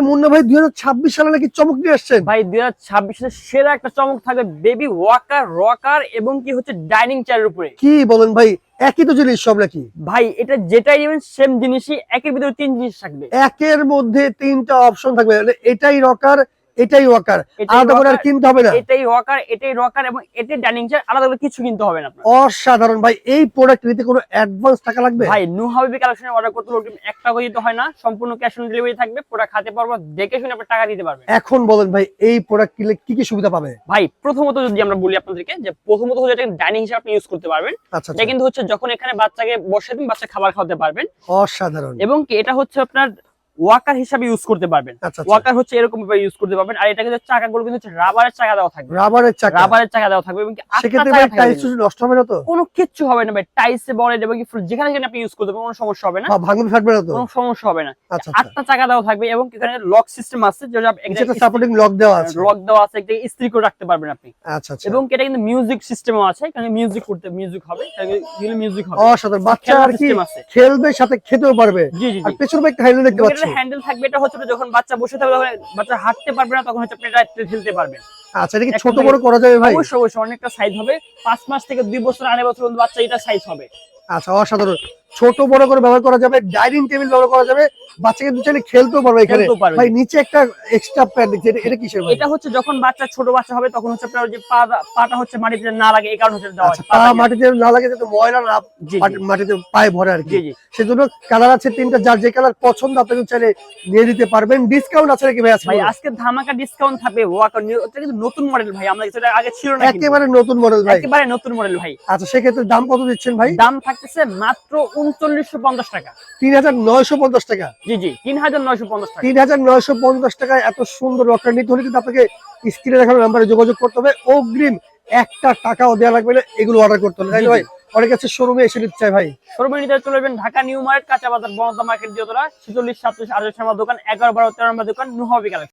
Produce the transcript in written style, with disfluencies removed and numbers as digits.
মুন্না ভাই 2026 সালে নাকি চমক নিয়ে আসছেন ভাই 2026 সালে সেরা একটা চমক থাকবে বেবি ওয়াকার রকার এবং কি হচ্ছে ডাইনিং চেয়ারের উপরে। কি বলেন ভাই, একই তো জিনিস সব নাকি? ভাই এটা যেটাই নেবেন সেম জিনিসই, একের ভিতরে 3 জিনিস থাকবে। একের মধ্যে 3টা অপশন থাকবে, মানে এটাই রকার এটাই ওয়াকার, এটাই আলাদা করে আর rocker, কিনতে হবে না। এটাই ওয়াকার এটাই রকার এবং এটাই ডাইনিং চেয়ার, আলাদা করে কিছু কিনতে হবে না আপনার। অসাধারণ ভাই, এই প্রোডাক্ট নিতে কোনো অ্যাডভান্স টাকা লাগবে? ভাই নু হাবিবি কালেকশনে অর্ডার করতে হলে এক টাকা দিতে হয় না, সম্পূর্ণ ক্যাশ অন ডেলিভারি থাকবে। প্রোডাক্ট হাতে পারবো, দেখে শুনে আপনি টাকা দিতে পারবেন। এখন বলেন ভাই, এই প্রোডাক্ট কিনলে কি কি সুবিধা পাবে? ভাই প্রথমত যদি আমরা বলি আপনাদেরকে, যে প্রথমত হচ্ছে এটা ডাইনিং হিসেবে আপনি ইউজ করতে পারবেন। আচ্ছা এটা কিন্তু হচ্ছে যখন এখানে বাচ্চাকে বসে দিন, বাচ্চা খাবার খাওয়াতে পারবেন। অসাধারণ। এবং কি এটা হচ্ছে আপনার ওয়াকার হিসাবে ইউজ করতে পারবেন। আচ্ছা ওয়াকার হচ্ছে এরকম ভাবে ইউজ করতে পারবেন। আর এটা কিন্তু চাকাগুলো কিন্তু হচ্ছে রাবারের চাকা দেওয়া থাকবে, রাবারের চাকা, রাবারের চাকা দেওয়া থাকবে এবং কি আটটা সেক্ষেত্রে চাকা ভাই থাকবে। টাইলস নষ্ট হবে না তো? কোনো কিচ্ছু হবে না ভাই, টাইলসে বলেন এবং কি যেখানে সেখানে আপনি ইউজ করতে পারবেন, কোনো সমস্যা হবে না, বা ভাঙবে ফাটবে না তো? কোনো সমস্যা হবে না। আচ্ছা আচ্ছা, 8টা চাকা দেওয়া থাকবে এবং এখানে লক সিস্টেম আছে, যেটা যেটা সাপোর্টিং লক দেওয়া আছে। লক দেওয়া আছে, একটা ইস্ত্রি করে রাখতে পারবেন আপনি। আচ্ছা আচ্ছা, এবং এটা কিন্তু মিউজিক সিস্টেমও আছে, এখানে মিউজিক করতে মিউজিক হবে, মিউজিক হবে। অসাধারণ। বাচ্চা আর কি সিস্টেম আছে, খেলবে, সাথে খেতেও পারবে। জি জি আর জি। পেছনে একটা হ্যান্ডেল দেখতে পাচ্ছি। এটা হ্যান্ডেল থাকবে, এটা হচ্ছে যখন বাচ্চা বসে থাকবে, তখন বাচ্চা হাঁটতে পারবে না, তখন হচ্ছে আপনি এটা ঠেলতে পারবেন। আচ্ছা, এটা কি ছোট বড় করা যাবে ভাই? অবশ্যই অবশ্যই, অনেকটা সাইজ হবে। 5 মাস থেকে 2 বছর 2.5 বছর পর্যন্ত বাচ্চা এটা সাইজ হবে। আচ্ছা, অসাধারণ। ছোট বড় করে ব্যবহার করা যাবে, ডাইনিং টেবিল ব্যবহার করা যাবে, বাচ্চা কিন্তু চাইলে খেলতেও পারবে এখানে। খেলতেও পারবে। ভাই নিচে একটা এক্সট্রা প্যাড দেখছি, এটা কিসের ভাই? এটা হচ্ছে যখন বাচ্চা ছোট বাচ্চা হবে, তখন হচ্ছে আপনার যে পাটা হচ্ছে মাটিতে না লাগে, এই কারণে হচ্ছে দেওয়া আচ্ছা, হয়। পা মাটিতে না লাগে, যাতে ময়লা না জি, জি। মাটিতে পায়ে ভরে আর কি। জি, জি। সেজন্য কালার আছে 3টা, যার যে কালার পছন্দ আপনি কিন্তু চাইলে নিয়ে দিতে পারবেন। ডিসকাউন্ট আছে নাকি ভাই আজকে? ভাই আজকে ধামাকা ডিসকাউন্ট থাকবে। ওয়াকার এটা কিন্তু নতুন মডেল ভাই, আমরা যেটা আগে ছিল না, কিন্তু একেবারে নতুন মডেল ভাই। একেবারে নতুন মডেল ভাই। আচ্ছা, সেক্ষেত্রে দাম কত দিচ্ছেন ভাই? দাম থাকতেছে মাত্র 3950 টাকা। 3950 টাকা। জি জি, 3950 টাকা। 3950 টাকায় এত সুন্দর রকার নিতে হলে কিন্তু আপনাকে স্ক্রিনে দেখানো নাম্বারে যোগাযোগ করতে হবে। অগ্রিম 1টা টাকাও দেওয়া লাগবে না, এগুলো অর্ডার করতে হলে, তাই না ভাই? অনেক কাছে শোরুমে এসে নিতে চাই ভাই। শোরুমে নিতে চলে যাবেন ঢাকা নিউ মার্কেট, কাঁচা বাজার, বনতা মার্কেট, দিওতলা 46, 47, 48 নম্বর দোকান, 11, 12, 13 নম্বর দোকান, নু হাবিবি কালেকশন।